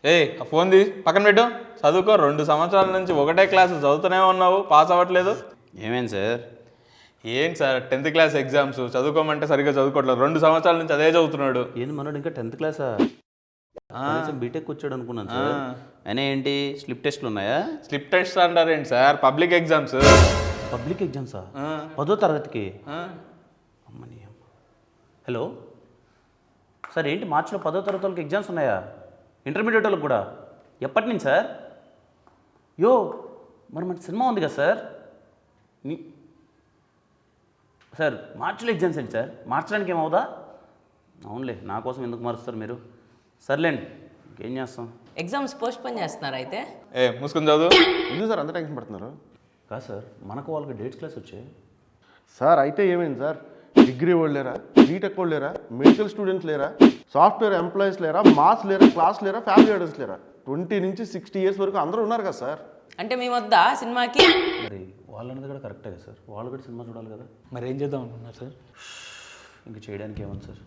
ఆ ఫోన్ తీ పక్కన పెట్టు. చదువుకో. 2 సంవత్సరాల నుంచి ఒకటే క్లాసు చదువుతూనే ఉన్నావు, పాస్ అవ్వట్లేదు. ఏమేంటి సార్? ఏంటి సార్ 10th క్లాస్ ఎగ్జామ్స్ చదువుకోమంటే సరిగ్గా చదువుకోవట్లేదు. 2 సంవత్సరాల నుంచి అదే చదువుతున్నాడు. ఏంది మనోడు ఇంకా 10th క్లాసా? కనీసం బీటెక్ వచ్చాడు అనుకున్నాను సార్. అయినా ఏంటి స్లిప్ టెస్ట్లు ఉన్నాయా? స్లిప్ టెస్ట్ అంటారేంటి సార్? Public exams. పబ్లిక్ ఎగ్జామ్సా? 10వ తరగతికి? అమ్మని అమ్మ. హలో సార్, ఏంటి మార్చిలో 10వ తరగతి వాళ్ళకి ఎగ్జామ్స్ ఉన్నాయా? ఇంటర్మీడియట్ వాళ్ళకి కూడా? ఎప్పటి నుంచి సార్? యో మరి మన సినిమా ఉంది కదా సార్. సార్ మార్చిలో ఎగ్జామ్స్ ఏంటి సార్? మార్చడానికి ఏమవుదా? అవునులే, నా కోసం ఎందుకు మారుస్తారు మీరు? సర్లేండి, ఇంకేం చేస్తాం. ఎగ్జామ్స్ పోస్ట్ పోన్ చేస్తున్నారు అయితే? మూసుకుని చదువు. ఎందుకు సార్ అంత టెన్షన్ పడుతున్నారు? కాదు సార్, మనకు వాళ్ళకి డేట్స్ క్లాస్ వచ్చాయి సార్. అయితే ఏమైంది సార్? డిగ్రీ వాళ్ళు లేరా? బీటెక్ వాళ్ళు లేరా? మెడికల్ స్టూడెంట్స్ లేరా? సాఫ్ట్వేర్ ఎంప్లాయీస్ లేరా? మాస్ లేరా? క్లాస్ లేరా? ఫ్యామిలీ లీడర్స్ లేరా? 20 నుంచి 60 ఇయర్స్ వరకు అందరూ ఉన్నారు కదా సార్. అంటే మీ వద్దా సినిమాకి? మరి వాళ్ళు అన్నది కూడా కరెక్టే కదా సార్, వాళ్ళు కూడా సినిమా చూడాలి కదా. మరి ఏం చేద్దాం అనుకున్నారు సార్? ఇంక చేయడానికి ఏముంది సార్.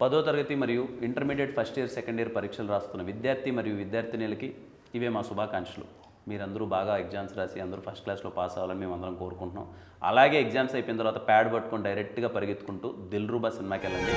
10వ తరగతి మరియు intermediate first year second year పరీక్షలు రాస్తున్న విద్యార్థి మరియు విద్యార్థినిలకి ఇవే మా శుభాకాంక్షలు. మీరందరూ బాగా ఎగ్జామ్స్ రాసి అందరూ ఫస్ట్ క్లాస్లో పాస్ అవ్వాలని మేము అందరం కోరుకుంటున్నాం. అలాగే ఎగ్జామ్స్ అయిపోయిన తర్వాత ప్యాడ్ పట్టుకొని డైరెక్ట్గా పరిగెత్తుకుంటూ దిల్రూబా సినిమాకి వెళ్ళండి.